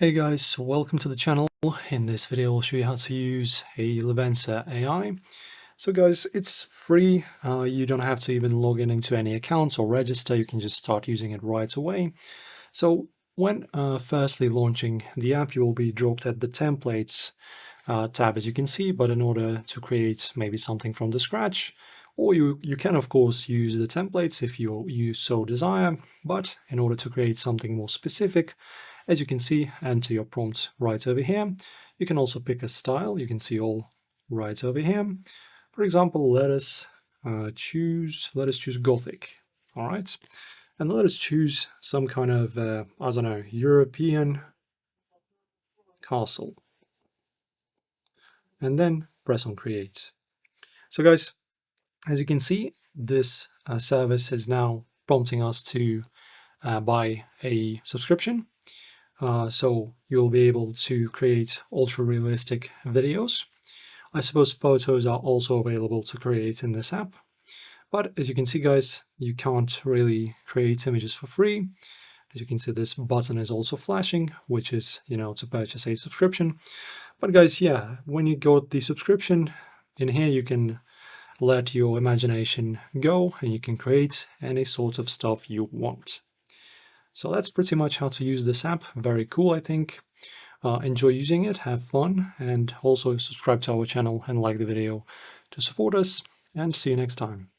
Hey guys, welcome to the channel. In this video I'll show you how to use a Livensa AI. So guys, it's free. You don't have to even log in into any accounts or register. You can just start using it right away. So when firstly launching the app, you will be dropped at the templates tab, as you can see. But in order to create maybe something from the scratch, or you can of course use the templates if you so desire. But in order to create something more specific, as you can see, enter your prompt right over here. You can also pick a style. You can see all right over here. For example, let us choose Gothic. All right, and let us choose some kind of I don't know, European castle, and then press on create. So guys, as you can see, this service is now prompting us to buy a subscription. So you'll be able to create ultra realistic videos. I suppose photos are also available to create in this app. But as you can see, guys, you can't really create images for free. As you can see, this button is also flashing, which is, to purchase a subscription. But guys, yeah, when you got the subscription, in here you can let your imagination go and you can create any sort of stuff you want. So that's pretty much how to use this app. Very cool, I think. Enjoy using it, have fun, and also subscribe to our channel and like the video to support us, and see you next time.